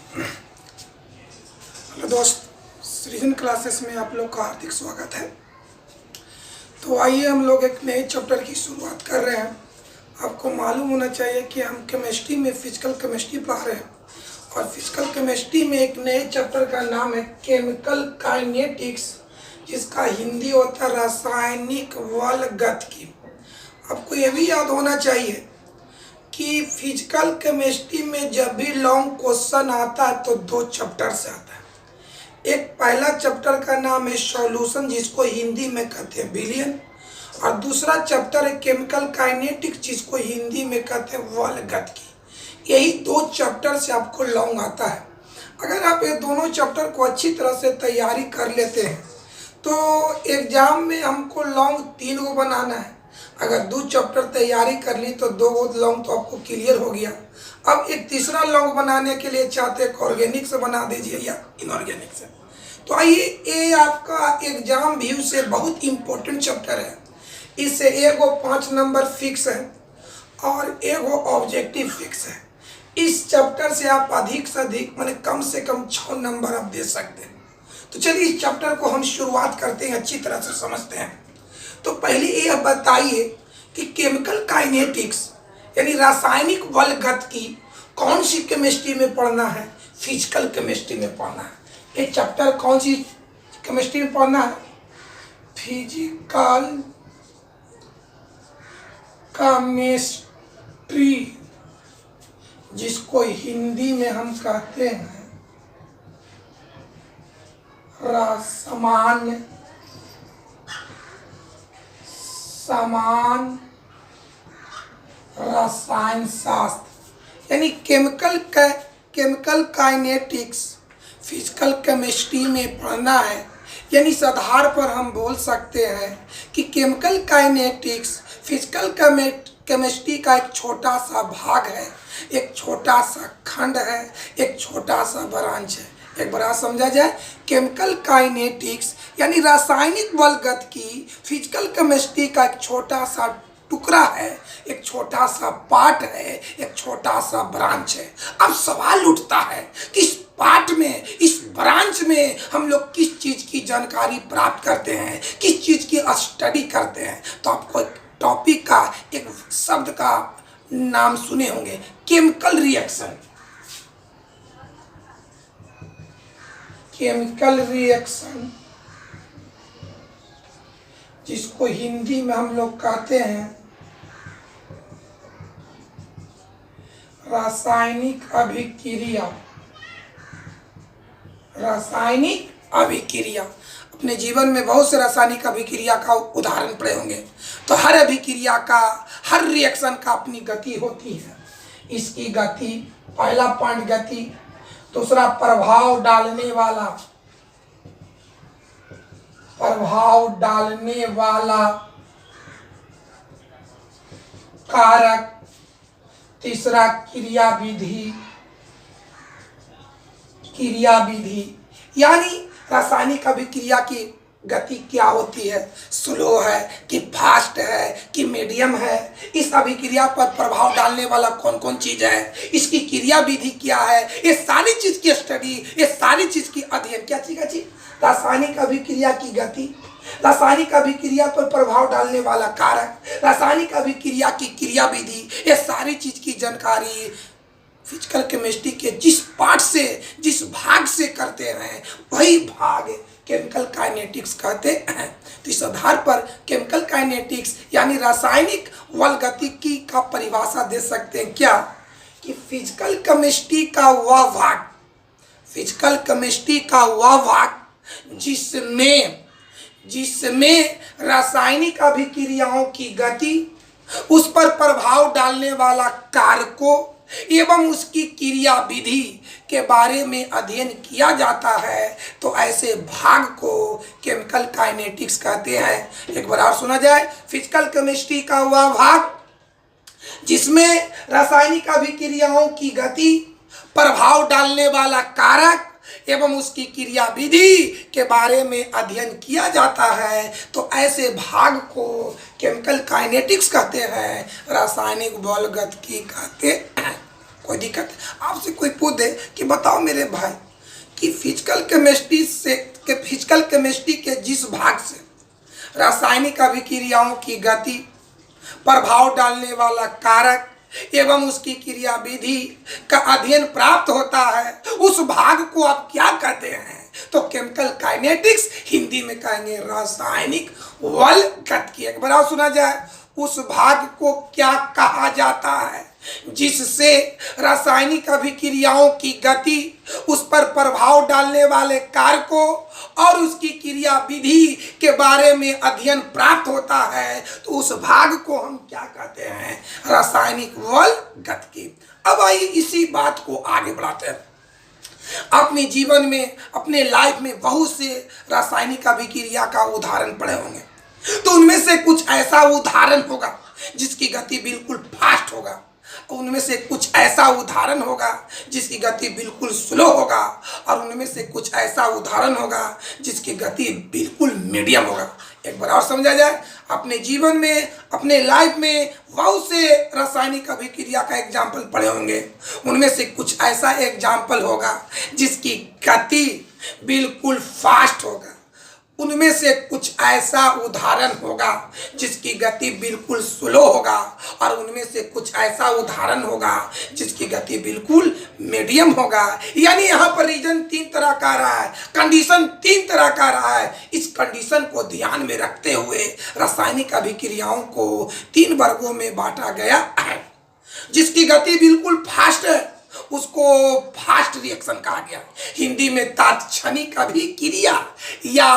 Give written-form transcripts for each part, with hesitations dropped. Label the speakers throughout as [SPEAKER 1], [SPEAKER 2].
[SPEAKER 1] Hello दोस्त, सृजन classes में आप लोग का हार्दिक स्वागत है। तो आइए हम लोग एक नए चैप्टर की शुरुआत कर रहे हैं। आपको मालूम होना चाहिए कि हम केमिस्ट्री में फिजिकल केमिस्ट्री पढ़ा रहे हैं और फिजिकल केमिस्ट्री में एक नए चैप्टर का नाम है केमिकल काइनेटिक्स, जिसका हिंदी होता है रासायनिक बल गतिकी। आपको ये भी याद होना चाहिए कि फिजिकल केमिस्ट्री में जब भी लॉन्ग क्वेश्चन आता है तो दो चैप्टर से आता है। एक पहला चैप्टर का नाम है सॉल्यूशन, जिसको हिंदी में कहते हैं विलयन, और दूसरा चैप्टर है केमिकल काइनेटिक्स, जिसको हिंदी में कहते हैं बल गतिकी। यही दो चैप्टर से आपको लॉन्ग आता है। अगर आप ये दोनों चैप्टर को अच्छी तरह से तैयारी कर लेते हैं तो एग्जाम में हमको लॉन्ग 3 गो बनाना है। अगर 2 चैप्टर तैयारी कर ली तो 2 गो लॉन्ग तो आपको क्लियर हो गया। अब एक तीसरा लॉन्ग बनाने के लिए चाहते हैं ऑर्गेनिक से बना दीजिए या इनऑर्गेनिक से। तो आइए, ये आपका एग्जाम व्यू से बहुत इम्पोर्टेंट चैप्टर है। इससे एगो 5 नंबर फिक्स है और एगो ऑब्जेक्टिव फिक्स है। इस चैप्टर से आप अधिक से अधिक माने कम से कम 6 नंबर आप दे सकते हैं। तो चलिए इस चैप्टर को हम शुरुआत करते हैं, अच्छी तरह से समझते हैं। तो पहले ये बताइए कि केमिकल काइनेटिक्स यानी रासायनिक बल गतिकी कौन सी केमिस्ट्री में पढ़ना है? फिजिकल केमिस्ट्री में पढ़ना है। ये चैप्टर कौन सी केमिस्ट्री में पढ़ना है? फिजिकल केमिस्ट्री, जिसको हिंदी में हम कहते हैं समान रसायन शास्त्र, यानी केमिकल काइनेटिक्स फिजिकल केमिस्ट्री में पढ़ना है। यानी इस आधार पर हम बोल सकते हैं कि केमिकल काइनेटिक्स फिजिकल केमिस्ट्री का एक छोटा सा भाग है, एक छोटा सा खंड है, एक छोटा सा ब्रांच है। एक बार समझा जाए, केमिकल काइनेटिक्स यानी रासायनिक बल गतिकी फिजिकल केमिस्ट्री का एक छोटा सा टुकड़ा है, एक छोटा सा पार्ट है, एक छोटा सा ब्रांच है। अब सवाल उठता है कि इस पार्ट में, इस ब्रांच में हम लोग किस चीज़ की जानकारी प्राप्त करते हैं, किस चीज़ की स्टडी करते हैं। तो आपको एक टॉपिक का, एक शब्द का नाम सुने होंगे, केमिकल रिएक्शन। केमिकल रिएक्शन, जिसको हिंदी में हम लोग कहते हैं रासायनिक अभिक्रिया। रासायनिक अभिक्रिया, अपने जीवन में बहुत से रासायनिक अभिक्रिया का उदाहरण पड़े होंगे। तो हर अभिक्रिया का, हर रिएक्शन का अपनी गति होती है। इसकी गति, पहला पॉइंट गति, दूसरा प्रभाव डालने वाला कारक, तीसरा क्रियाविधि। यानी रासायनिक अभिक्रिया की गति क्या होती है, स्लो है कि फास्ट है कि मीडियम है, इस अभिक्रिया पर प्रभाव डालने वाला कौन कौन चीज है, इसकी क्रिया विधि क्या है, ये सारी चीज की स्टडी, ये सारी चीज की अध्ययन क्या चीज? रासायनिक अभिक्रिया की गति, रासायनिक अभिक्रिया पर प्रभाव डालने वाला कारक, रासायनिक अभिक्रिया की क्रिया विधि, ये सारी चीज की जानकारी फिजिकल केमिस्ट्री के जिस पार्ट से, जिस भाग से करते हैं वही भाग केमिकल काइनेटिक्स कहते हैं। तो इस आधार पर केमिकल काइनेटिक्स यानी रासायनिक बल गतिकी का परिभाषा दे सकते हैं क्या, कि फिजिकल केमिस्ट्री का वह भाग जिसमें रासायनिक अभिक्रियाओं की गति, उस पर प्रभाव डालने वाला कारकों एवं उसकी क्रिया विधि के बारे में अध्ययन किया जाता है। तो ऐसे भाग को केमिकल काइनेटिक्स कहते हैं। एक बार और सुना जाए, फिजिकल केमिस्ट्री का वह भाग जिसमें रासायनिक अभिक्रियाओं की गति, प्रभाव डालने वाला कारक एवं उसकी क्रिया विधि के बारे में अध्ययन किया जाता है। तो ऐसे भाग को केमिकल काइनेटिक्स कहते हैं, रासायनिक बल गतिकी कहते हैं। कोई दिक्कत है। आपसे कोई पूछ दे कि बताओ मेरे भाई कि फिजिकल केमिस्ट्री के जिस भाग से रासायनिक अभिक्रियाओं की गति, प्रभाव डालने वाला कारक एवं उसकी क्रिया विधि का अध्ययन प्राप्त होता है, उस भाग को आप क्या कहते हैं? तो केमिकल काइनेटिक्स, हिंदी में कहेंगे रासायनिक बल गतिकी। एक बार सुना जाए, उस भाग को क्या कहा जाता है जिससे रासायनिक अभिक्रियाओं की गति, उस पर प्रभाव डालने वाले कारकों और उसकी क्रिया विधि के बारे में अध्ययन प्राप्त होता है, तो उस भाग को हम क्या कहते हैं? रासायनिक बल गतिकी। अब आइए इसी बात को आगे बढ़ाते हैं। अपने जीवन में, अपने लाइफ में बहुत से रासायनिक अभिक्रिया का उदाहरण पड़े होंगे, तो उनमें से कुछ ऐसा उदाहरण होगा जिसकी गति बिल्कुल फास्ट होगा, उनमें से कुछ ऐसा उदाहरण होगा जिसकी गति बिल्कुल स्लो होगा, और उनमें से कुछ ऐसा उदाहरण होगा जिसकी गति बिल्कुल मीडियम होगा। एक बार और समझा जाए, अपने जीवन में, अपने लाइफ में बहुत से रासायनिक अभिक्रिया का एग्जाम्पल पढ़े होंगे, उनमें से कुछ ऐसा एग्जाम्पल होगा जिसकी गति बिल्कुल फास्ट होगा, उनमें से कुछ ऐसा उदाहरण होगा जिसकी गति बिल्कुल स्लो होगा, और उनमें से कुछ ऐसा उदाहरण होगा जिसकी गति बिल्कुल मीडियम होगा। यानी यहाँ पर रीजन 3 तरह का रहा है, कंडीशन 3 तरह का रहा है। इस कंडीशन को ध्यान में रखते हुए रासायनिक अभिक्रियाओं को 3 वर्गों में बांटा गया है। जिसकी गति बिल्कुल फास्ट है उसको फास्ट रिएक्शन कहा गया। हिंदी में तात्क्षणिक अभिक्रिया या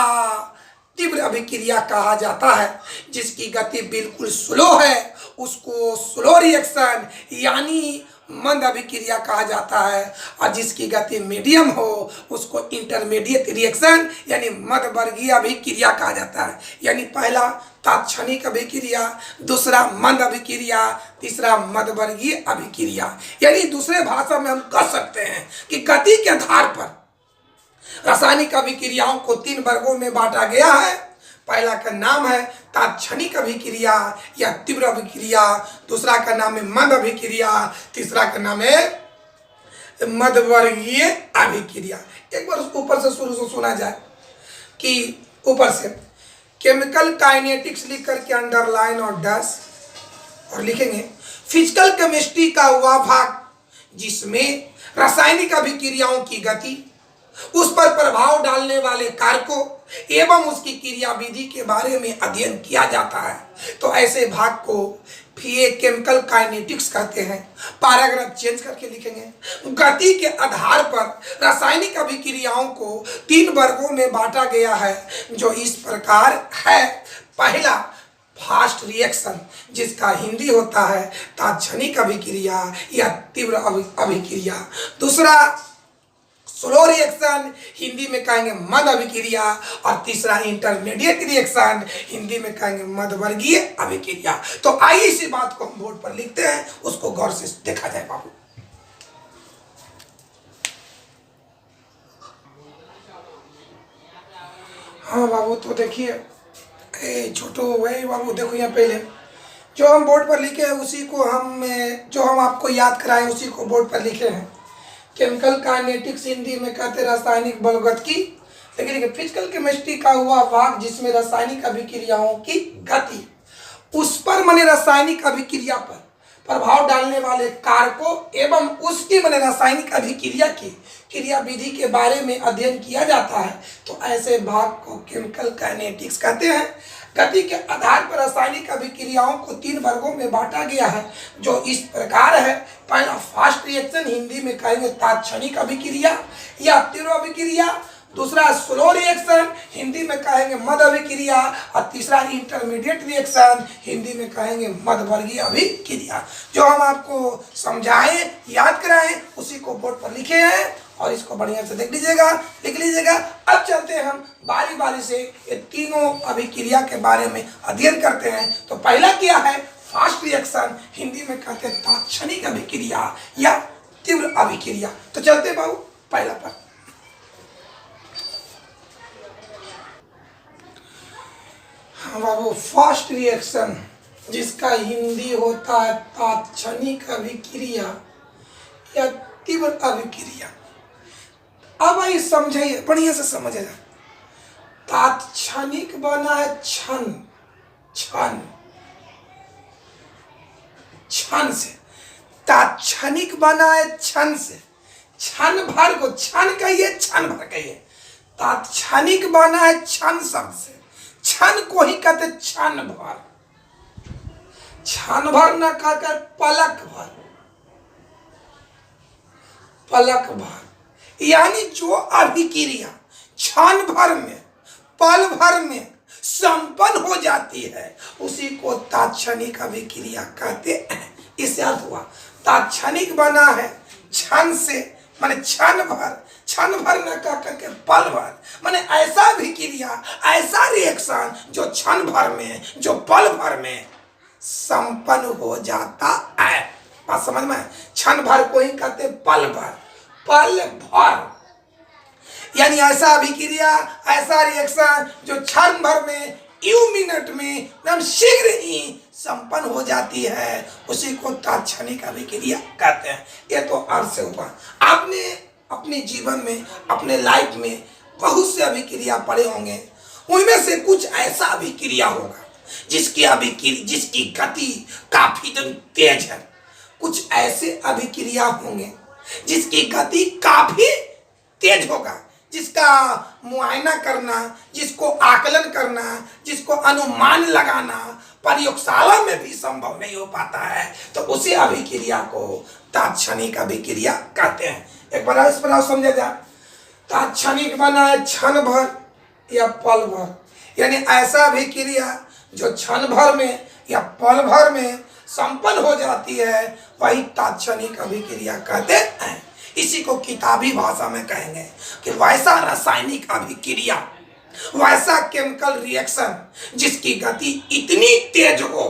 [SPEAKER 1] तीव्र अभिक्रिया कहा जाता है। जिसकी गति बिल्कुल स्लो है उसको स्लो रिएक्शन यानी मंद अभिक्रिया कहा जाता है, और जिसकी गति मीडियम हो उसको इंटरमीडिएट रिएक्शन यानी मध्यवर्गीय अभिक्रिया कहा जाता है। यानी पहला तात्क्षणिक अभिक्रिया, दूसरा मंद अभिक्रिया, तीसरा मध्यवर्गीय अभिक्रिया। यानी दूसरे भाषा में हम कह सकते हैं कि गति के आधार पर रासायनिक अभिक्रियाओं को 3 वर्गों में बांटा गया है। पहला का नाम है तात्क्षणिक अभिक्रिया या तीव्र अभिक्रिया, दूसरा का नाम है मंद अभिक्रिया, तीसरा का नाम है मध्यवर्गीय अभिक्रिया। एक बार ऊपर से शुरू से सुना जाए कि ऊपर से केमिकल काइनेटिक्स लिख करके अंडरलाइन और डैश और लिखेंगे फिजिकल केमिस्ट्री का वह भाग जिसमें रासायनिक अभिक्रियाओं की गति, उस पर प्रभाव डालने वाले कारकों एवं उसकी क्रिया विधि के बारे में अध्ययन किया जाता है, तो ऐसे भाग को केमिकल काइनेटिक्स कहते हैं। पैराग्राफ चेंज करके लिखेंगे गति के आधार पर रासायनिक अभिक्रियाओं को 3 वर्गों में बांटा गया है, जो इस प्रकार है। पहला फास्ट रिएक्शन जिसका हिंदी होता है तात्क्षणिक अभिक्रिया या तीव्र अभिक्रिया, दूसरा स्लो रिएक्शन हिंदी में कहेंगे मध्य अभिक्रिया, और तीसरा इंटरमीडिएट रिएक्शन हिंदी में कहेंगे मध्यवर्गीय अभिक्रिया। तो आइए इसी बात को हम बोर्ड पर लिखते हैं, उसको गौर से देखा जाए बाबू। हाँ बाबू, तो देखिए छोटू वही बाबू, देखो यहाँ पहले जो हम बोर्ड पर लिखे हैं उसी को जो हम आपको याद कराए उसी को बोर्ड पर लिखे हैं। केमिकल काइनेटिक्स हिंदी में कहते रासायनिक बल गतिकी, लेकिन फिजिकल केमिस्ट्री का हुआ भाग जिसमें रासायनिक अभिक्रियाओं की गति, उस पर माने रासायनिक अभिक्रिया पर प्रभाव डालने वाले कारकों एवं उसकी माने रासायनिक अभिक्रिया की क्रिया विधि के बारे में अध्ययन किया जाता है, तो ऐसे भाग को केमिकल काइनेटिक्स कहते हैं। गति के आधार पर रासायनिक अभिक्रियाओं को 3 वर्गों में बांटा गया है, जो इस प्रकार है। पहला फास्ट रिएक्शन हिंदी में कहेंगे तात्क्षणिक अभिक्रिया या तीव्र अभिक्रिया, दूसरा स्लो रिएक्शन हिंदी में कहेंगे मध्य अभिक्रिया, और तीसरा इंटरमीडिएट रिएक्शन हिंदी में कहेंगे मध्यवर्गीय अभिक्रिया। जो हम आपको समझाएं, याद कराएं, उसी को बोर्ड पर लिखे हैं और इसको बढ़िया से लिख लीजिएगा। अब चलते हैं हम बारी बारी से ये तीनों अभिक्रिया के बारे में अध्ययन करते हैं। तो पहला क्या है? फास्ट रिएक्शन हिंदी में कहते हैं तात्क्षणिक अभिक्रिया या तीव्र अभिक्रिया। तो चलते बाबू पहला पर। हाँ बाबू, फास्ट रिएक्शन जिसका हिंदी होता है तात्क्षणिक अभिक्रिया या तीव्र अभिक्रिया। अब आइए समझिए, बढ़िया से समझिएगा। तात्क्षणिक बना है क्षण, क्षण क्षण से, तात्क्षणिक बना है क्षण से, क्षण भर को क्षण कहिए, क्षण भर कहिए। तात्क्षणिक बना है क्षण शब्द से, क्षण को ही कहते क्षण भर, क्षण भर न कहकर पलक भर, पलक भर। यानी जो अभिक्रिया क्षण भर में, पल भर में संपन्न हो जाती है उसी को तात्क्षणिक अभिक्रिया कहते हैं। इससे अर्थ हुआ तात्क्षणिक बना है क्षण से, माने क्षण भर, क्षण भर न कह करके पल भर, माने ऐसा अभिक्रिया, ऐसा रिएक्शन जो क्षण भर में, जो पल भर में संपन्न हो जाता है। बात समझ में? क्षण भर को ही कहते पल भर, पल भर। यानी ऐसा अभिक्रिया, ऐसा रिएक्शन जो क्षण भर में, यू मिनट में, एकदम शीघ्र ही संपन्न हो जाती है, उसी को तात्क्षणिक अभिक्रिया कहते हैं। ये तो अर्थ से हुआ। आपने अपने जीवन में, अपने लाइफ में बहुत से अभिक्रिया पढ़े होंगे, उनमें से कुछ ऐसा अभिक्रिया होगा जिसकी गति काफी तेज है। कुछ ऐसे अभिक्रिया होंगे जिसकी गति काफी तेज होगा, जिसका मुआयना करना, जिसको आकलन करना, जिसको अनुमान लगाना प्रयोगशाला में भी संभव नहीं हो पाता है, तो उसी अभिक्रिया को तात्क्षणिक अभिक्रिया कहते हैं। एक बार इस पर समझा जाए। तात्क्षणिक बना है क्षण भर या पल भर, यानी ऐसा अभिक्रिया जो क्षण भर में या पल भर में संपन्न हो जाती है, वही तात्क्षणिक अभिक्रिया कहते हैं। इसी को किताबी भाषा में कहेंगे कि वैसा रासायनिक अभिक्रिया, वैसा केमिकल रिएक्शन जिसकी गति इतनी तेज हो,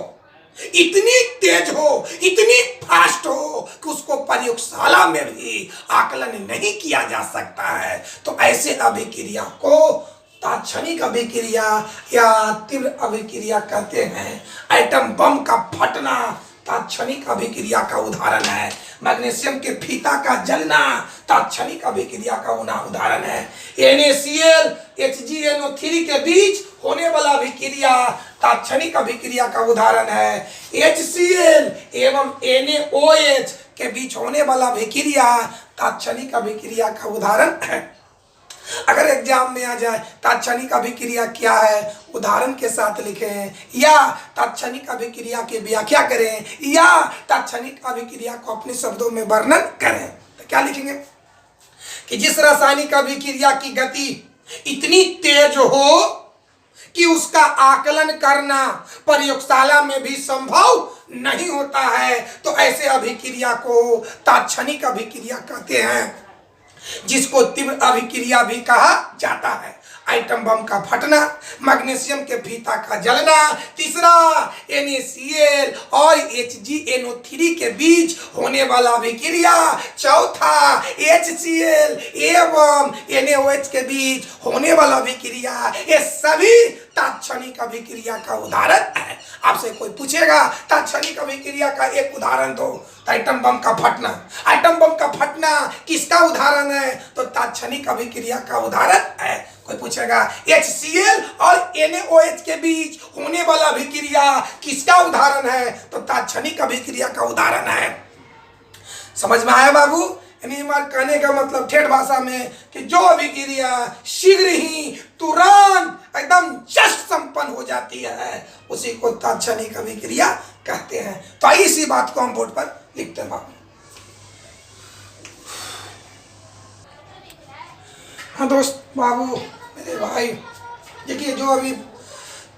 [SPEAKER 1] इतनी तेज हो, इतनी फास्ट हो कि उसको प्रयोगशाला में भी आकलन नहीं किया जा सकता है, तो ऐसे अभिक्रिया को तात्क्षणिक अभिक्रिया या तीव्र अभिक्रिया कहते हैं। एटम बम का फटना तात्क्षणिक अभिक्रिया का उदाहरण है। मैग्नीशियम के फीता का जलना तात्क्षणिक अभिक्रिया का उदाहरण है। NaCl HgNO3 के बीच होने वाला अभिक्रिया तात्क्षणिक अभिक्रिया का उदाहरण है। HCl एवं NaOH के बीच होने वाला अभिक्रिया तात्क्षणिक अभिक्रिया का उदाहरण है। अगर एग्जाम में आ जाए तात्क्षणिक अभिक्रिया क्या है, उदाहरण के साथ लिखें, या तात्क्षणिक अभिक्रिया की व्याख्या करें, या तात्क्षणिक अभिक्रिया को अपने शब्दों में वर्णन करें, तो क्या लिखेंगे कि जिस रासायनिक अभिक्रिया की गति इतनी तेज हो कि उसका आकलन करना प्रयोगशाला में भी संभव नहीं होता है, तो ऐसे अभिक्रिया को तात्क्षणिक अभिक्रिया कहते हैं, जिसको तीव्र अभिक्रिया भी कहा जाता है। एटम बम का फटना, मैग्नीशियम के फीता का जलना, तीसरा NaCl और HgNO3 के बीच होने वाला अभिक्रिया, चौथा HCl एवं NaOH के बीच होने वाला अभिक्रिया, ये सभी तात्क्षणिक अभिक्रिया का उदाहरण है। आपसे कोई पूछेगा तात्क्षणिक अभिक्रिया का एक उदाहरण दो, तो एटम बम का फटना। एटम बम का फटना किसका उदाहरण है? तो तात्क्षणिक अभिक्रिया का उदाहरण है। कोई पूछेगा HCl और NaOH के बीच होने वाला अभिक्रिया किसका उदाहरण है? तो तात्क्षणिक अभिक्रिया का उदाहरण है। समझ में आया बाबू? यानी हमारे कहने का मतलब ठेठ भाषा में कि जो अभिक्रिया शीघ्र ही, तुरंत, एकदम जस्ट संपन्न हो जाती है, उसी को तात्क्षणिक अभिक्रिया कहते हैं। तो आइए इसी बात को हम बोर्ड पर लिखते हैं बाबू। हाँ दोस्त बाबू, मेरे भाई, देखिए जो अभी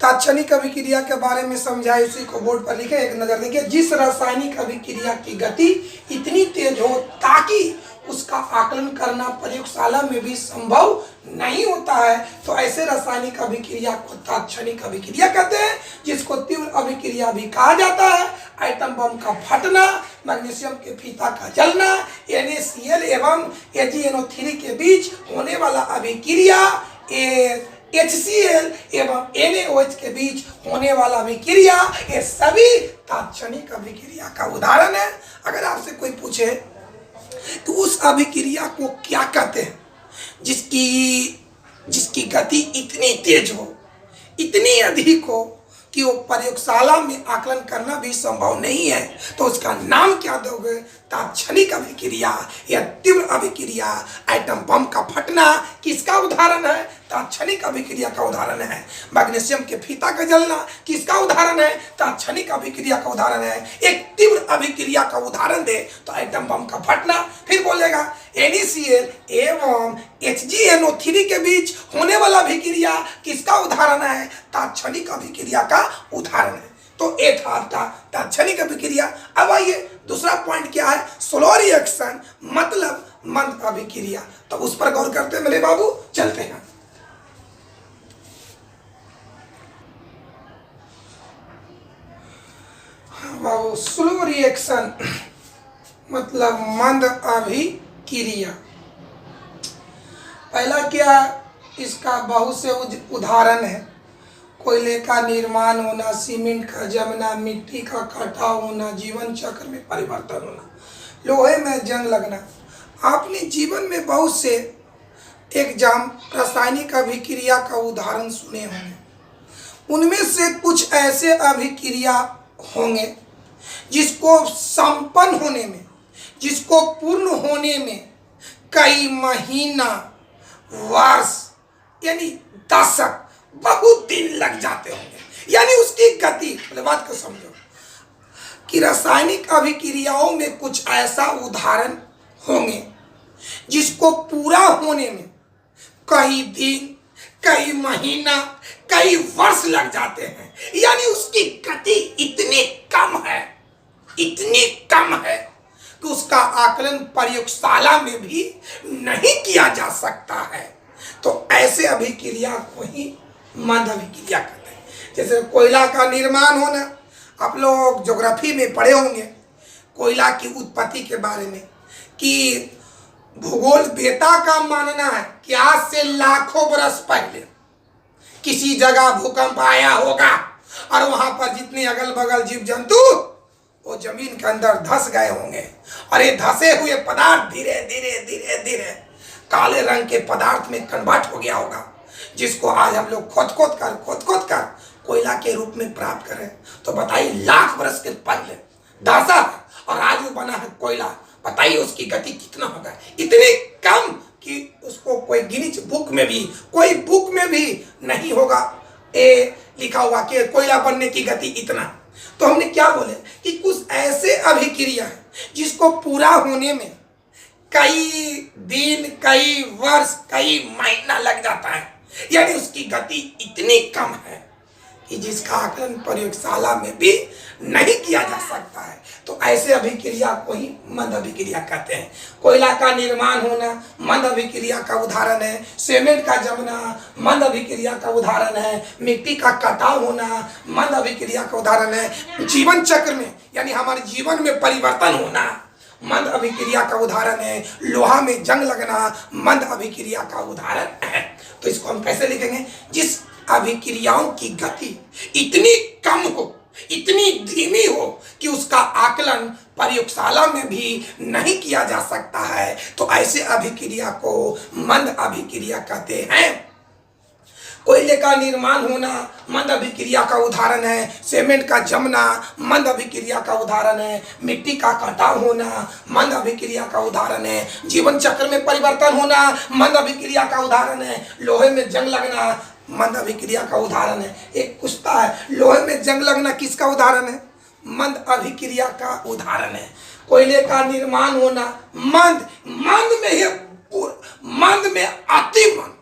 [SPEAKER 1] तात्क्षणिक अभिक्रिया के बारे में समझाए उसी को बोर्ड पर लिखे। एक नजर देखिए। जिस रासायनिक अभिक्रिया की गति इतनी तेज हो ताकि उसका आकलन करना प्रयोगशाला में भी संभव नहीं होता है, तो ऐसे रासायनिक अभिक्रिया को तात्क्षणिक अभिक्रिया कहते हैं, जिसको तीव्र अभिक्रिया भी कहा जाता है। एटम बम का फटना, मैग्नीशियम के फीता का जलना, NaCl एवं HgNO3 के बीच होने वाला अभिक्रिया, HCl एवं NaOH के बीच होने वाला अभिक्रिया, ये सभी तात्क्षणिक अभिक्रिया का उदाहरण है। अगर आपसे कोई पूछे कि उस अभिक्रिया को क्या कहते हैं जिसकी जिसकी गति इतनी तेज हो, इतनी अधिक हो कि वो प्रयोगशाला में आकलन करना भी संभव नहीं है। तो उसका नाम क्या दोगे? तात्क्षणिक अभिक्रिया या तीव्र अभिक्रिया। एटम बम का फटना किसका उदाहरण है? तात्क्षणिक अभिक्रिया का उदाहरण है। मैग्नीशियम के फीता का जलना किसका उदाहरण है? तात्क्षणिक अभिक्रिया का उदाहरण है। एक तीव्र अभिक्रिया का उदाहरण दे तो एटम बम का फटना। फिर बोलेगा NaCl एवं HgNO3 के बीच होने वाला अभिक्रिया किसका उदाहरण है? तात्क्षणिक अभिक्रिया का उदाहरण है। तो ये था आपका तात्क्षणिक अभिक्रिया। अब आइए दूसरा पॉइंट क्या है? स्लो रिएक्शन मतलब मंद अभिक्रिया। तो उस पर गौर करते हैं मेरे बाबू, चलते हैं। बाबू स्लो रिएक्शन मतलब मंद अभिक्रिया। पहला क्या? इसका बहुत से उदाहरण है। कोयले का निर्माण होना, सीमेंट का जमना, मिट्टी का कटाव होना, जीवन चक्र में परिवर्तन होना, लोहे में जंग लगना। आपने जीवन में बहुत से एग्जाम रासायनिक अभिक्रिया का उदाहरण सुने होंगे। उनमें से कुछ ऐसे अभिक्रिया होंगे जिसको संपन्न होने में, जिसको पूर्ण होने में कई महीना, वर्ष यानी दशक, बहुत दिन लग जाते होंगे। यानी उसकी गति, बात को समझो कि रासायनिक अभिक्रियाओं में कुछ ऐसा उदाहरण होंगे जिसको पूरा होने में कई दिन, कई महीना, कई वर्ष लग जाते हैं। यानी उसकी गति इतनी कम है, इतनी कम है कि उसका आकलन प्रयोगशाला में भी नहीं किया जा सकता है। तो ऐसे अभिक्रिया को ही मंद अभिक्रिया कहते हैं। जैसे कोयला का निर्माण होना, आप लोग ज्योग्राफी में पढ़े होंगे कोयला की उत्पत्ति के बारे में कि भूगोल वेता का मानना है कि आज से लाखों बरस पहले किसी जगह भूकंप आया होगा और वहां पर जितने अगल बगल जीव जंतु वो जमीन के अंदर धंस गए होंगे और ये धंसे हुए पदार्थ धीरे धीरे धीरे धीरे काले रंग के पदार्थ में कन्वर्ट हो गया होगा, जिसको आज हम लोग खोद खोद कर कोयला के रूप में प्राप्त करें। तो बताइए लाख वर्ष के पहले धंसा और आज वो बना है कोयला। बताइए उसकी गति कितना होगा? इतनी कम कि उसको कोई गिनीज बुक में भी, कोई बुक में भी नहीं होगा ए लिखा हुआ कि कोयला बनने की गति इतना। तो हमने क्या बोले कि कुछ ऐसे अभिक्रिया है जिसको पूरा होने में कई दिन, कई वर्ष, कई महीना लग जाता है। यानी उसकी गति इतनी कम है कि जिसका आकलन प्रयोगशाला में भी नहीं किया जा सकता है। तो ऐसे अभिक्रिया को ही मंद अभिक्रिया कहते हैं। कोयला का निर्माण होना मंद अभिक्रिया का उदाहरण है। सीमेंट का जमना मंद अभिक्रिया का उदाहरण है। मिट्टी का कटाव होना मंद अभिक्रिया का उदाहरण है। जीवन चक्र में यानी हमारे जीवन में परिवर्तन होना मंद अभिक्रिया का उदाहरण है। लोहा में जंग लगना मंद अभिक्रिया का उदाहरण है। तो इसको हम कैसे लिखेंगे? जिस अभिक्रियाओं की गति इतनी कम हो, इतनी धीमी हो कि उसका आकलन प्रयोगशाला में भी नहीं किया जा सकता है, तो ऐसे अभिक्रिया को मंद अभिक्रिया कहते हैं। कोयले का निर्माण होना मंद अभिक्रिया का उदाहरण है। सीमेंट का जमना मंद अभिक्रिया का उदाहरण है। मिट्टी का कटाव होना मंद अभिक्रिया का उदाहरण है। जीवन चक्र में परिवर्तन होना मंद अभिक्रिया का उदाहरण है। लोहे में जंग लगना मंद अभिक्रिया का उदाहरण है। एक पूछता है लोहे में जंग लगना किसका उदाहरण है? मंद अभिक्रिया का उदाहरण है। कोयले का निर्माण होना मंद, मंद में ही मंद में अति मंद,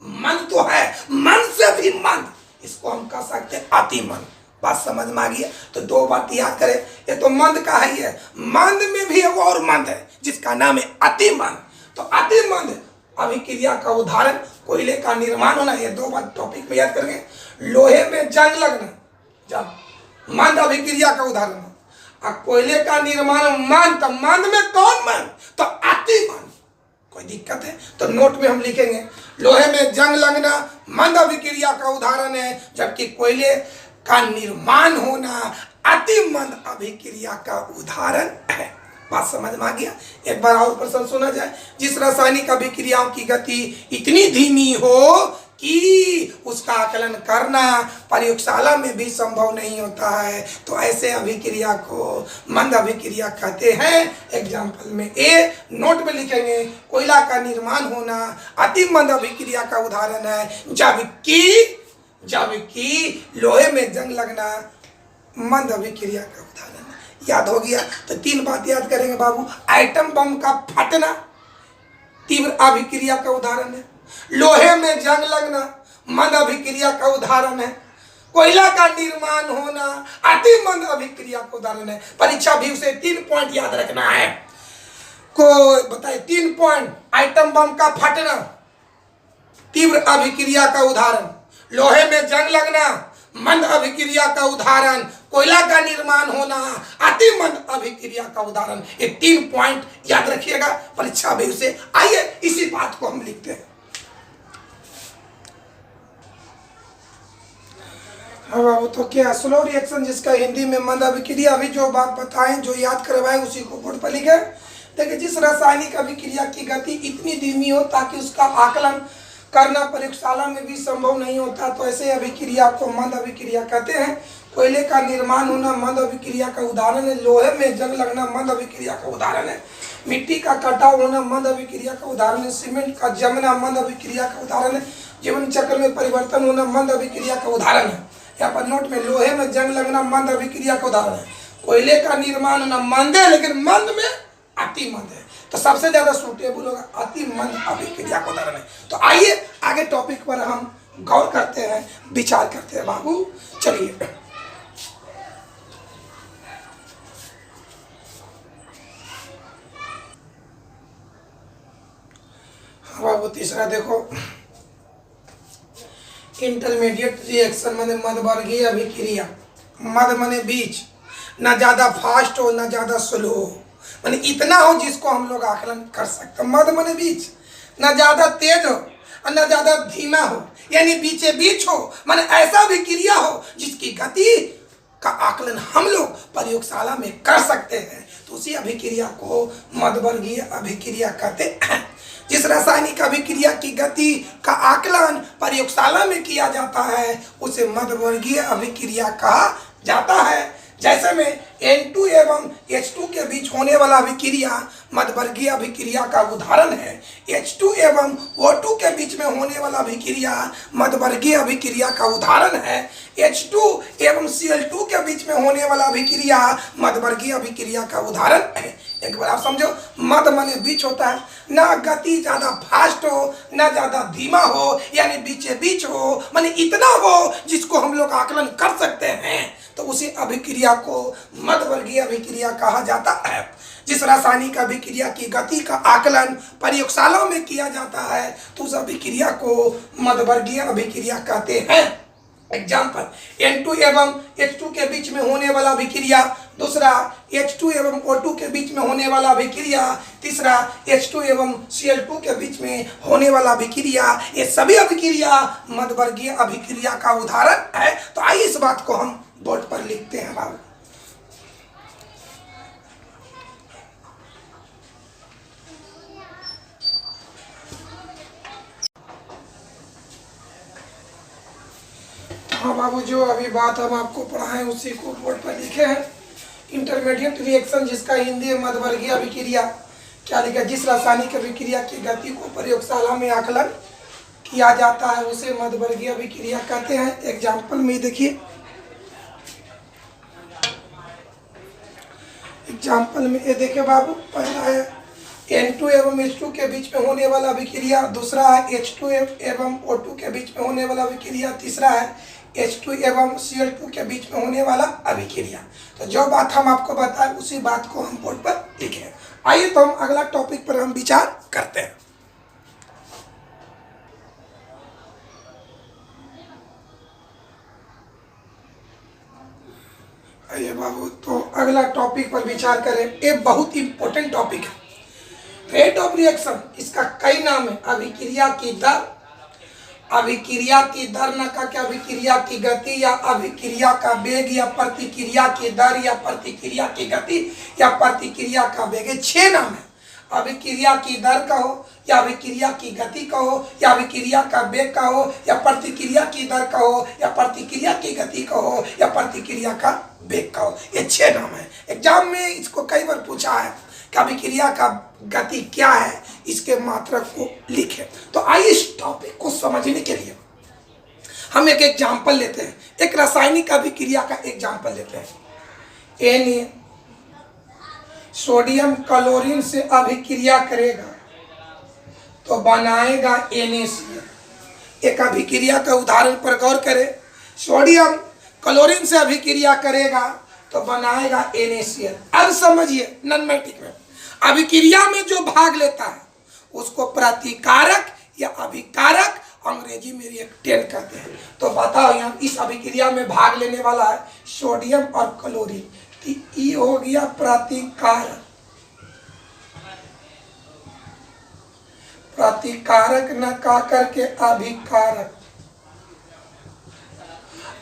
[SPEAKER 1] मन तो है, मन से भी मंद, इसको हम कह सकते हैं अति मंद। बात समझ में आ गई है? तो दो बात याद करें, ये तो मंद का ही है, मंद में भी वो और मंद है जिसका नाम है अति मंद। तो अति मंद अभिक्रिया का उदाहरण कोयले का निर्माण होना, ये दो बात टॉपिक में याद करेंगे। लोहे में जंग लगना जब मंद अभिक्रिया का उदाहरण है। और कोयले का निर्माण मंद, तो मंद में कौन मंद? तो अति मंद। कोई दिक्कत है तो नोट में हम लिखेंगे लोहे में जंग लगना मंद अभिक्रिया का उदाहरण है, जबकि कोयले का निर्माण होना अति मंद अभिक्रिया का उदाहरण है। बात समझ में आ गया? एक बार और प्रश्न सुना जाए। जिस रासायनिक अभिक्रियाओं की गति इतनी धीमी हो कि उसका आकलन करना प्रयोगशाला में भी संभव नहीं होता है, तो ऐसे अभिक्रिया को मंद अभिक्रिया कहते हैं। एग्जाम्पल में ए नोट में लिखेंगे, कोयला का निर्माण होना अति मंद अभिक्रिया का उदाहरण है, जबकि लोहे में जंग लगना मंद अभिक्रिया का उदाहरण है। याद हो गया? तो 3 बात याद करेंगे बाबू। एटम बम का फटना तीव्र अभिक्रिया का उदाहरण है, लोहे में जंग लगना मंद अभिक्रिया का उदाहरण है, कोयला का निर्माण होना अति मंद अभिक्रिया का उदाहरण है। परीक्षा भी उसे 3 पॉइंट याद रखना है। को बताए 3 पॉइंट। एटम बम का फटना तीव्र अभिक्रिया का उदाहरण, लोहे में जंग लगना मंद अभिक्रिया का उदाहरण, कोयला का निर्माण होना अति मंद अभिक्रिया का उदाहरण। ये 3 पॉइंट याद रखिएगा परीक्षा भी उसे। आइए इसी बात को हम लिखते हैं। हाँ बाबू, तो क्या स्लो रिएक्शन जिसका हिंदी में मंद अभिक्रिया, अभी जो बात बताएं जो याद करवाएं उसी को बोर्ड पर लिखे। देखिए, जिस रासायनिक अभिक्रिया की गति इतनी धीमी हो ताकि उसका आकलन करना प्रयोगशाला में भी संभव नहीं होता, तो ऐसे अभिक्रिया को मंद अभिक्रिया कहते हैं। कोयले का निर्माण होना मंद अभिक्रिया का उदाहरण है, लोहे में जंग लगना मंद अभिक्रिया का उदाहरण है, मिट्टी का कटाव होना मंद अभिक्रिया का उदाहरण है, सीमेंट का जमना मंद अभिक्रिया का उदाहरण है, जीवन चक्र में परिवर्तन होना मंद अभिक्रिया का उदाहरण है। यहाँ पर नोट में लोहे में जंग लगना मंद अभिक्रिया का उदाहरण है, कोयले का निर्माण होना मंद है, लेकिन मंद में अति मंद है, तो सबसे ज्यादा सूटेबल होगा अति मंद अभिक्रिया का उदाहरण है। तो आइए आगे टॉपिक पर हम गौर करते हैं, विचार करते हैं बाबू। चलिए, बाबू तीसरा देखो, इंटरमीडिएट रिएक्शन माने मध्यवर्गीय अभिक्रिया। मध्य माने बीच, ना ज्यादा फास्ट हो ना ज्यादा स्लो हो, माने इतना हो जिसको हम लोग आकलन कर सकते हैं। मध्य माने बीच, ना ज्यादा तेज हो और ना ज्यादा धीमा हो, यानी बीचे बीच हो, माने ऐसा अभिक्रिया हो जिसकी गति का आकलन हम लोग प्रयोगशाला में कर सकते हैं, तो उसी अभिक्रिया को मध्यवर्गीय अभिक्रिया कहते हैं। जिस रासायनिक अभिक्रिया की गति का आकलन प्रयोगशाला में किया जाता है उसे मध्यवर्गीय अभिक्रिया कहा जाता है। जैसे में N2 एवं H2 के बीच होने वाला अभिक्रिया मध्यवर्गीय अभिक्रिया का उदाहरण है। H2 एवं O2 के बीच में होने वाला अभिक्रिया मध्यवर्गीय अभिक्रिया का उदाहरण है। H2 एवं Cl2 के बीच में होने वाला अभिक्रिया मध्यवर्गीय अभिक्रिया का उदाहरण है। एक बार आप समझो, मध्य माने बीच होता है, ना गति ज्यादा फास्ट हो ना ज्यादा धीमा हो, यानी बीचे बीच हो, माने इतना हो जिसको हम लोग आकलन कर सकते हैं, तो उसी अभिक्रिया को मध्यवर्गीय अभिक्रिया कहा जाता है। जिस रासायनिक अभिक्रिया की गति का आकलन प्रयोगशाला में किया जाता है तो उस अभिक्रिया को मध्यवर्गीय अभिक्रिया कहते हैं। एग्जाम्पल, N2 एवं H2 के बीच में होने वाला अभिक्रिया, दूसरा H2 एवं O2 के बीच में होने वाला अभिक्रिया, तीसरा H2 एवं Cl2 के बीच में होने वाला अभिक्रिया, ये सभी अभिक्रिया मध्यवर्गीय अभिक्रिया का उदाहरण है। तो आइए इस बात को हम बोर्ड पर लिखते हैं बाबू। हाँ बाबू, जो अभी बात हम आपको पढ़ाएं उसी को बोर्ड पर लिखे हैं। इंटरमीडिएट रिएक्शन जिसका हिंदी में मध्यवर्गीय अभिक्रिया, क्या लिखा? जिस रासायनिक अभिक्रिया की गति को प्रयोगशाला में आकलन किया जाता है उसे मध्यवर्गीय अभिक्रिया कहते हैं। एग्जाम्पल में देखिए, एग्जाम्पल में ये देखिए बाबू, पहला है N2 एवं H2 के बीच में होने वाला अभिक्रिया, दूसरा है H2 एवं O2 के बीच में होने वाला अभिक्रिया, तीसरा है H2 एवं Cl2 के बीच में होने वाला अभिक्रिया। तो जो बात हम आपको बताएं उसी बात को हम बोर्ड पर लिखें। आइए तो हम अगला टॉपिक पर हम विचार करते हैं। आइए बाबू, तो अगला टॉपिक पर विचार करें। ये बहुत इंपॉर्टेंट टॉपिक है। रेट ऑफ रिएक्शन, इसका कई नाम है। अभिक्रिया की दर, अभिक्रिया की दर न का क्या, अभिक्रिया की गति या अभिक्रिया का वेग या प्रतिक्रिया की दर या प्रतिक्रिया की गति या प्रतिक्रिया का वेग, 6 नाम है। अभिक्रिया की दर कहो या अभिक्रिया की गति कहो या अभिक्रिया का वेग कहो या प्रतिक्रिया की दर कहो या प्रतिक्रिया की गति कहो या प्रतिक्रिया का वेग कहो, ये 6 नाम है। एग्जाम में इसको कई बार पूछा है कि अभिक्रिया का गति क्या है, इसके मात्रक को लिखें। तो आइए इस टॉपिक को समझने के लिए हम एक एग्जाम्पल लेते हैं, एक रासायनिक अभिक्रिया का एग्जाम्पल लेते हैं। Na सोडियम क्लोरीन से अभिक्रिया करेगा तो बनाएगा NaCl। एक अभिक्रिया का उदाहरण पर गौर करें, सोडियम क्लोरीन से अभिक्रिया करेगा तो बनाएगा NaCl। अब समझिए, नॉनमेटिक में अभिक्रिया में जो भाग लेता है उसको प्रतिकारक या अभिकारक, अंग्रेजी में रिएक्टेंट कहते हैं। तो बताओ यहाँ इस अभिक्रिया में भाग लेने वाला है सोडियम और क्लोरीन, तो ये हो गया प्रतिकारक। प्रतिकारक न का करके अभिकारक।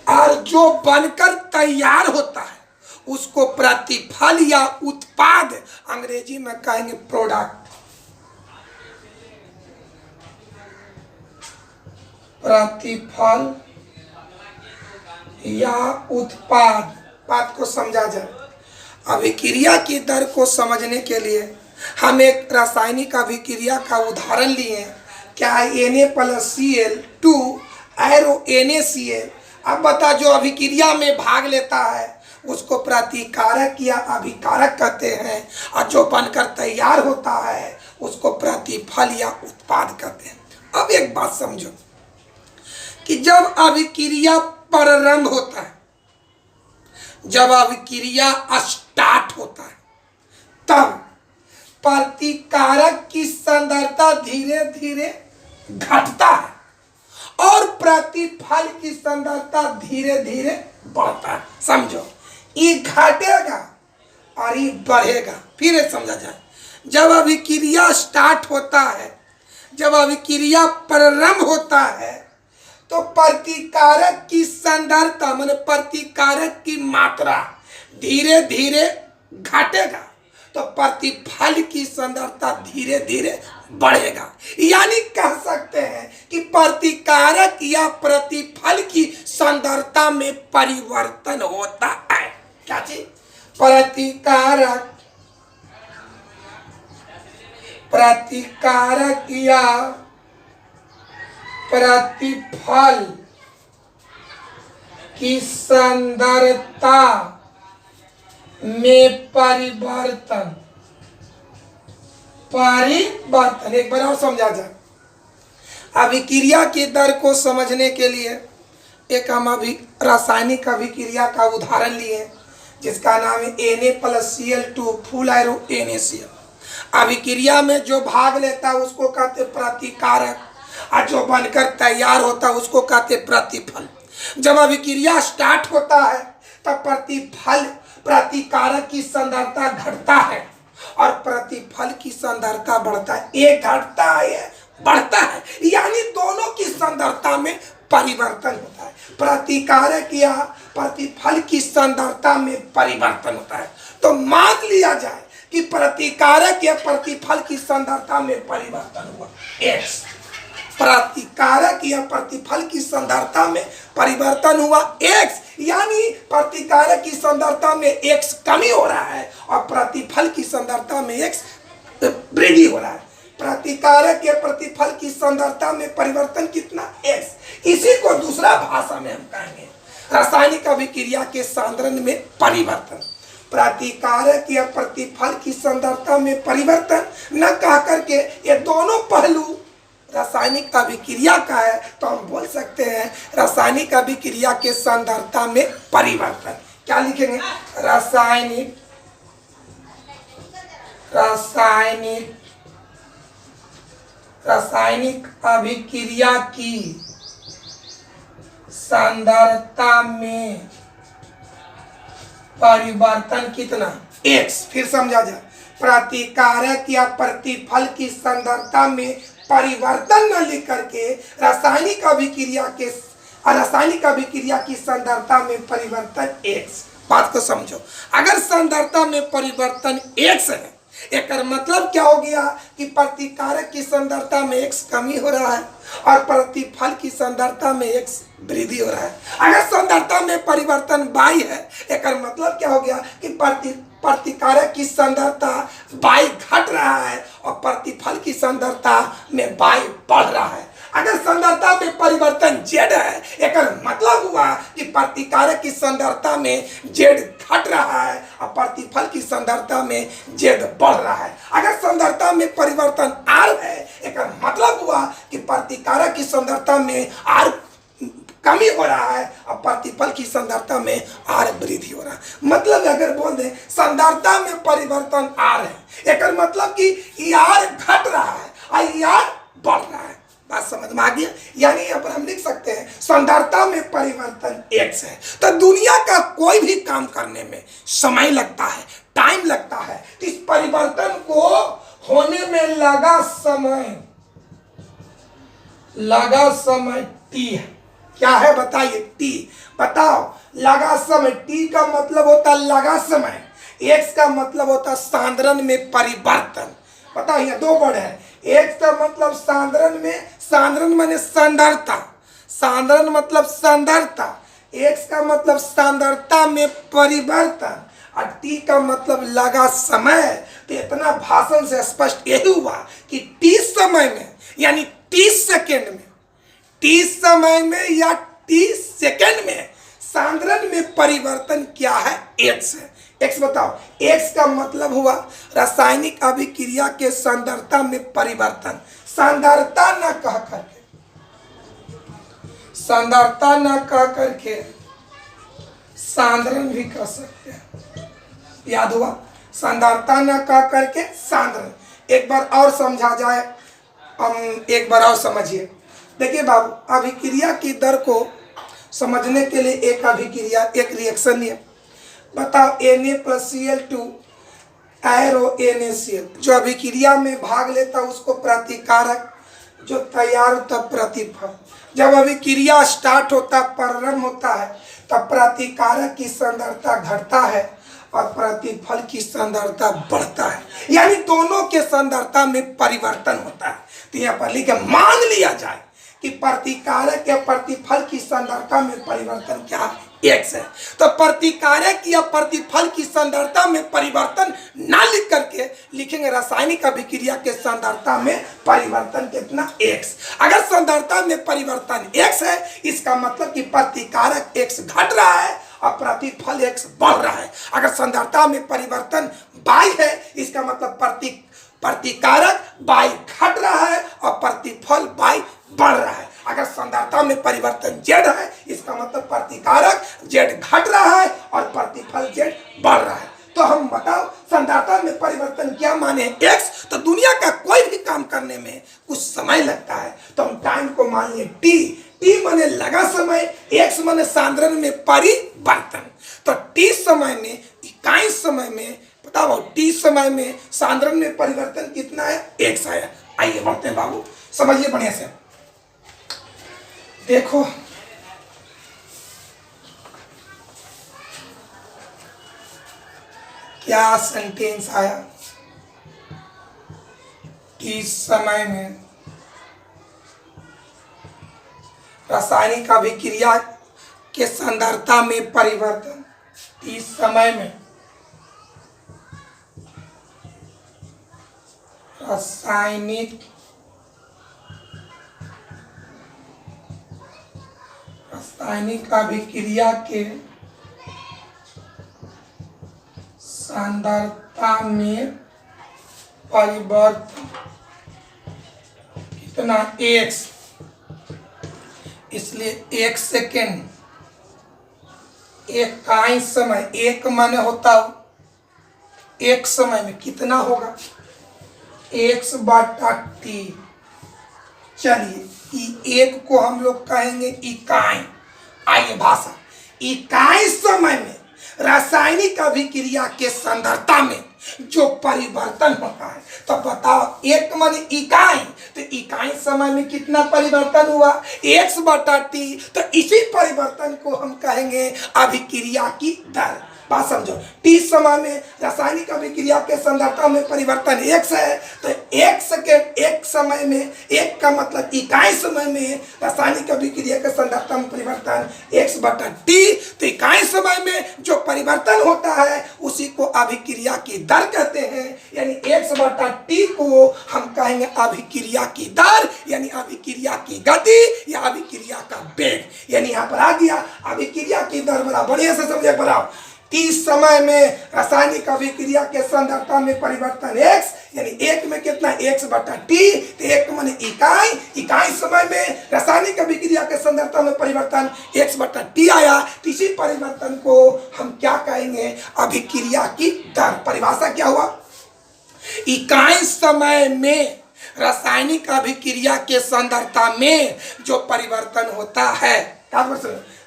[SPEAKER 1] और जो बनकर तैयार होता है उसको प्रतिफल या उत्पाद, अंग्रेजी में कहेंगे प्रोडक्ट। प्रतिफल या उत्पाद, बात को समझा जाए। अभिक्रिया की दर को समझने के लिए हम एक रासायनिक अभिक्रिया का उदाहरण लिए, क्या Na+Cl2 एरो NaCl। अब बता, जो अभिक्रिया में भाग लेता है उसको प्रतिकारक या अभिकारक कहते हैं, और जो बनकर तैयार होता है उसको प्रतिफल या उत्पाद कहते हैं। अब एक बात समझो कि जब अभिक्रिया प्रारंभ होता है, जब अभिक्रिया स्टार्ट होता है, तब प्रतिकारक की सांद्रता धीरे धीरे घटता है और प्रतिफल की सांद्रता धीरे धीरे बढ़ता है। समझो, ये घटेगा और ये बढ़ेगा। फिर समझा जाए, जब अभिक्रिया स्टार्ट होता है, जब अभिक्रिया प्रारंभ होता है, तो प्रतिकारक की सांद्रता माने प्रतिकारक की मात्रा धीरे धीरे घटेगा, तो प्रतिफल की सांद्रता धीरे धीरे बढ़ेगा। यानी कह सकते हैं कि प्रतिकारक या प्रतिफल की सांद्रता में परिवर्तन होता है। क्या चीज? प्रतिकारक, प्रतिकारक या प्रतिफल की सांद्रता में परिवर्तन। परिवर्तन एक बार और समझा जाए। अभिक्रिया की दर को समझने के लिए एक हम अभी रासायनिक अभिक्रिया का उदाहरण लिए, जिसका नाम है Na+Cl2 फुल एरो NaCl। अभिक्रिया में जो भाग लेता है उसको कहते प्रतिकारक, और जो बनकर तैयार होता है उसको कहते प्रतिफल। जब अभिक्रिया स्टार्ट होता है तब प्रतिफल, प्रतिकारक की सांद्रता घटता है और प्रतिफल की सांद्रता बढ़ता है। एक घटता है, बढ़ता है, यानी दोनों की सांद्रता में परिवर्तन होता है। प्रतिकारक या प्रतिफल की सांद्रता में परिवर्तन होता है। तो मान लिया जाए कि प्रतिकारक या प्रतिफल की सांद्रता में परिवर्तन हुआ X। प्रतिकारक या प्रतिफल की सांद्रता में परिवर्तन हुआ X, यानी प्रतिकारक की सांद्रता में X कमी हो रहा है और प्रतिफल की सांद्रता में X वृद्धि हो रहा है। प्रतिकारक या प्रतिफल की सांद्रता में परिवर्तन कितना? X। इसी को दूसरा भाषा में हम कहेंगे रासायनिक अभिक्रिया के सांद्रण में परिवर्तन। प्रतिकारक या प्रतिफल की सांद्रता में परिवर्तन न कह करके ये दोनों पहलू रासायनिक अभिक्रिया का है, तो हम बोल सकते हैं रासायनिक अभिक्रिया के सांद्रता में परिवर्तन। क्या लिखेंगे? रासायनिक रासायनिक रासायनिक अभिक्रिया की सांद्रता में परिवर्तन कितना? X। फिर समझा जाए, प्रतिकारक या प्रतिफल की सांद्रता में परिवर्तन न लिख करके रासायनिक अभिक्रिया की सांद्रता में परिवर्तन x। बात को समझो, अगर सांद्रता में परिवर्तन x है, एक मतलब क्या हो गया कि प्रतिकारक की सांद्रता में x कमी हो रहा है और प्रतिफल की सांद्रता में x वृद्धि हो रहा है। अगर सांद्रता में परिवर्तन y है, एक मतलब क्या हो गया कि प्रतिकारक की सांद्रता y घट रहा है और प्रतिफल की सांद्रता में y बढ़ रहा है। अगर सांद्रता में परिवर्तन z है, एक मतलब हुआ कि प्रतिकारक की सांद्रता में z घट रहा है और प्रतिफल की सांद्रता में z बढ़ रहा है। अगर सांद्रता में परिवर्तन r है, एक मतलब हुआ कि प्रतिकारक की सांद्रता में r कमी हो रहा है और प्रतिफल की सांद्रता में r वृद्धि हो रहा है। मतलब अगर बोल दें सांद्रता में परिवर्तन r है, एक मतलब कि r घट रहा है और r बढ़ रहा है। बात समझ में आ गया? यानी यहाँ पर हम लिख सकते हैं सांद्रता में परिवर्तन x है, तो दुनिया का कोई भी काम करने में समय लगता है, टाइम लगता है। इस परिवर्तन को होने में लगा समय t है। क्या है बताइए? t। बताओ, लगा समय, t का मतलब होता है लगा समय, x का मतलब होता है सांद्रण में परिवर्तन। बताओ, यहाँ दो वर्ड है। x का मतलब सांद्रण में, सांद्रण माने सांद्रता, सांद्रण मतलब सांद्रता, x का मतलब सांद्रता में परिवर्तन और t का मतलब लगा समय। तो इतना भाषण से स्पष्ट यही हुआ कि t समय में यानी 30 सेकेंड में, 30 समय में या 30 सेकेंड में सांद्रण में परिवर्तन क्या है? x है। x बताओ, x का मतलब हुआ रासायनिक अभिक्रिया के सांद्रता में परिवर्तन। सांद्रता न कह करके, सांद्रता न कह करके सांद्रण भी कह सकते हैं। याद हुआ? सांद्रता न कह करके सांद्रण। एक बार और समझा जाए, एक बार और समझिए। देखिए बाबू, अभिक्रिया की दर को समझने के लिए एक रिएक्शन है। बताओ, Na+Cl2 एरो NaCl जो अभिक्रिया में भाग लेता है उसको प्रतिकारक, जो तैयार होता प्रतिफल। जब अभिक्रिया स्टार्ट होता, प्रारंभ होता है, तब प्रतिकारक की सांद्रता घटता है और प्रतिफल की सांद्रता बढ़ता है, यानी दोनों के सांद्रता में परिवर्तन होता है। तो यहाँ पर लिखे, मान लिया जाए कि प्रतिकारक या प्रतिफल की सांद्रता में परिवर्तन क्या है? x है। तो प्रतिकारक या प्रतिफल की सांद्रता में परिवर्तन ना लिख करके लिखेंगे रासायनिक अभिक्रिया के सांद्रता में परिवर्तन कितना? x। अगर सांद्रता में परिवर्तन x है, इसका मतलब कि प्रतिकारक x घट रहा है और प्रतिफल x बढ़ रहा है। अगर सांद्रता में परिवर्तन y है, इसका मतलब प्रतिकारक y घट रहा है और प्रतिफल y बढ़ रहा है। अगर सांद्रता में परिवर्तन z है, इसका मतलब प्रतिकारक z घट रहा है और प्रतिफल z बढ़ रहा है। तो हम बताओ, सांद्रता में परिवर्तन क्या माने? x। तो दुनिया का कोई भी काम करने में कुछ समय लगता है, तो हम टाइम को मान लिए t माने लगा समय, x माने सांद्रण में परिवर्तन। तो t समय में, इकाई समय में, बताओ t समय में सांद्रण में परिवर्तन कितना है? x आया। आइए बढ़ते हैं बाबू, समझिए बढ़िया से। देखो, क्या सेंटेंस आया? इस समय में रासायनिक अभिक्रिया के सांद्रता में परिवर्तन, इस समय में रासायनिक अभिक्रिया के सांद्रता में परिवर्तन कितना? x। इसलिए 1 सेकेंड, इकाई समय, एक माने होता एक समय में कितना होगा? x/t। चलिए, एक को हम लोग कहेंगे इकाई। आइए भाषा, इकाई समय में रासायनिक अभिक्रिया के सांद्रता में जो परिवर्तन होता है, तो बताओ, एक माने इकाई, तो इकाई समय में कितना परिवर्तन हुआ, x बटा टी। तो इसी परिवर्तन को हम कहेंगे अभिक्रिया की दर। बात समझो, टी समय में रासायनिक अभिक्रिया के सांद्रता में परिवर्तन x है, तो x के एक समय में, एक का मतलब इकाई समय में रासायनिक अभिक्रिया के सांद्रता में परिवर्तन x बटा टी। तो इकाई समय में जो परिवर्तन होता है उसी को अभिक्रिया की दर कहते हैं, यानी x बटा टी को हम कहेंगे अभिक्रिया की दर, यानी अभिक्रिया की गति या अभिक्रिया का वेग। यानी यहाँ पर आ गया अभिक्रिया की दर बराबर, बढ़िया से समझे बराबर, टी समय में रासायनिक अभिक्रिया के सांद्रता में परिवर्तन x, यानी एक में कितना x बटा टी। तो एक माने इकाई, इकाई समय में रासायनिक अभिक्रिया के सांद्रता में परिवर्तन x बटा टी आया। तो इसी परिवर्तन को हम क्या कहेंगे, अभिक्रिया की दर। परिभाषा क्या हुआ, इकाई समय में रासायनिक अभिक्रिया के सांद्रता में जो परिवर्तन होता है,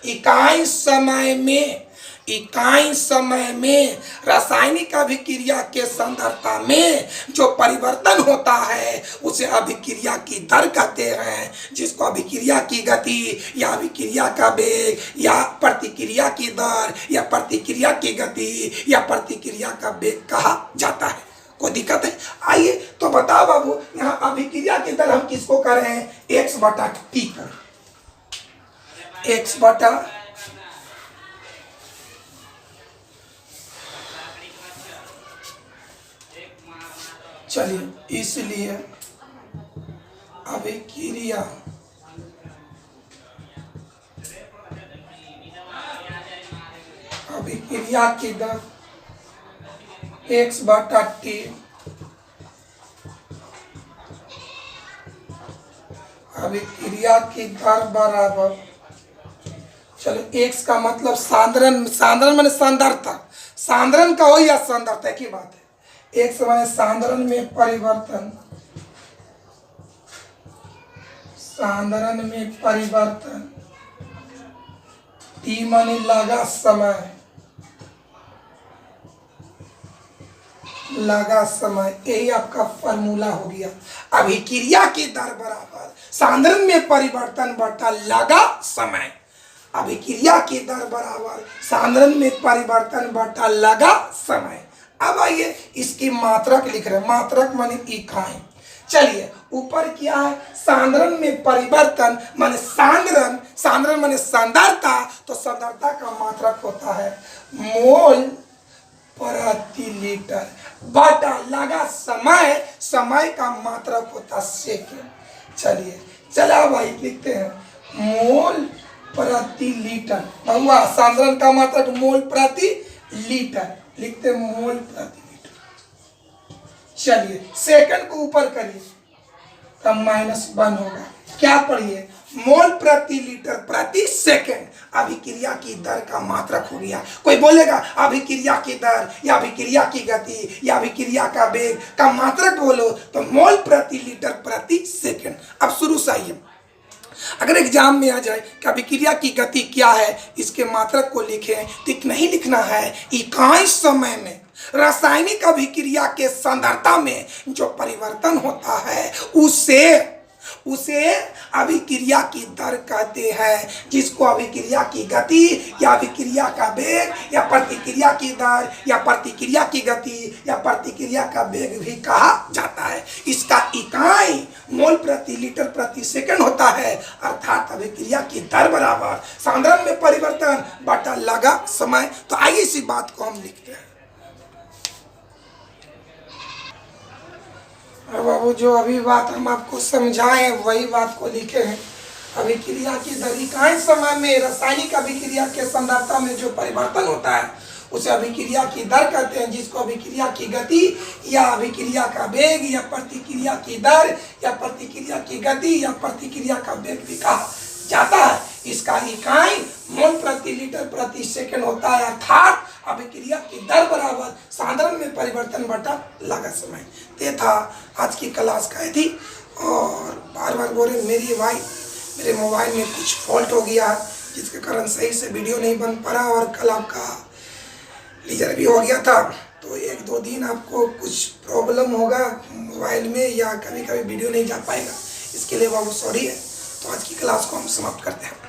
[SPEAKER 1] इकाई समय में, इकाई समय में रासायनिक अभिक्रिया के सांद्रता में जो परिवर्तन होता है उसे अभिक्रिया की दर कहते हैं, जिसको अभिक्रिया की गति या अभिक्रिया का वेग या प्रतिक्रिया की दर या प्रतिक्रिया की गति या प्रतिक्रिया का वेग कहा जाता है। कोई दिक्कत है? आइए तो बताओ बाबू, यहाँ अभिक्रिया की दर हम किसको कह रहे हैं, x बटा टी पर, x बटा चलिए, इसलिए अभिक्रिया की दर x बटा टी अभिक्रिया की दर बराबर, चलो x का मतलब सांद्रण, सांद्रण माने सांद्रता, सांद्रण का हो या सांद्रता की बात है। एक माने सांद्रण में परिवर्तन, सांद्रण में परिवर्तन, टी माने लगा समय, लगा समय, यही आपका फॉर्मूला हो गया। अभिक्रिया की दर बराबर सांद्रण में परिवर्तन बटा लगा समय, अभिक्रिया की दर बराबर सांद्रण में परिवर्तन बटा लगा समय। अब आइए इसकी मात्रक लिख रहे हैं, मात्रक माने इकाई। चलिए ऊपर क्या है, सांद्रण में परिवर्तन माने सांद्रण, सांद्रण माने सांद्रता, तो सांद्रता का मात्रक होता है मोल प्रति लीटर बटा लगा समय, समय का मात्रक होता सेकेंड। चलिए चला भाई लिखते हैं मोल प्रति लीटर, बहुआ सांद्रण का मात्रक मोल प्रति लीटर, लिखते मोल प्रति लीटर। चलिए सेकंड को ऊपर करिए तब -1 होगा, क्या पढ़िए, मोल प्रति लीटर प्रति सेकंड अभिक्रिया की दर का मात्रक हो गया। कोई बोलेगा अभिक्रिया की दर या अभिक्रिया की गति या अभिक्रिया का वेग का मात्रक बोलो तो मोल प्रति लीटर प्रति सेकंड। अब शुरू से आइए, अगर एग्जाम में आ जाए कि अभिक्रिया की गति क्या है, इसके मात्रक को लिखें तो इतना ही लिखना है, इकाई समय में रासायनिक अभिक्रिया के सांद्रता में जो परिवर्तन होता है उसे अभिक्रिया की दर कहते हैं, जिसको अभिक्रिया की गति या अभिक्रिया का वेग या प्रतिक्रिया की दर या प्रतिक्रिया की गति या प्रतिक्रिया का वेग भी कहा जाता है। इसका इकाई मोल प्रति लीटर प्रति सेकंड होता है, अर्थात अभिक्रिया की दर बराबर सांद्रण में परिवर्तन बटा लगा समय। तो आइए इसी बात को हम लिखते हैं। और बाबू जो अभी बात हम आपको समझाएं वही बात को लिखे हैं। अभिक्रिया की दर इकाई समय में रासायनिक अभिक्रिया के सांद्रता में जो परिवर्तन होता है उसे अभिक्रिया की दर कहते हैं, जिसको अभिक्रिया की गति या अभिक्रिया का वेग या प्रतिक्रिया की दर या प्रतिक्रिया की गति या प्रतिक्रिया का वेग भी कहा जाता है। इसका इकाई मोल प्रति लीटर प्रति सेकंड होता है, अर्थात अभिक्रिया की दर बराबर सांद्रण में परिवर्तन बटा लगा समय। ये था आज की क्लास का थी। और बार बार बोल रहे मेरे मोबाइल में कुछ फॉल्ट हो गया जिसके कारण सही से वीडियो नहीं बन पा रहा और कल आपका लीजर भी हो गया था, तो एक 2 दिन आपको कुछ प्रॉब्लम होगा मोबाइल में या कभी कभी वीडियो नहीं जा पाएगा, इसके लिए बहुत सॉरी है। तो आज की क्लास को हम समाप्त करते हैं।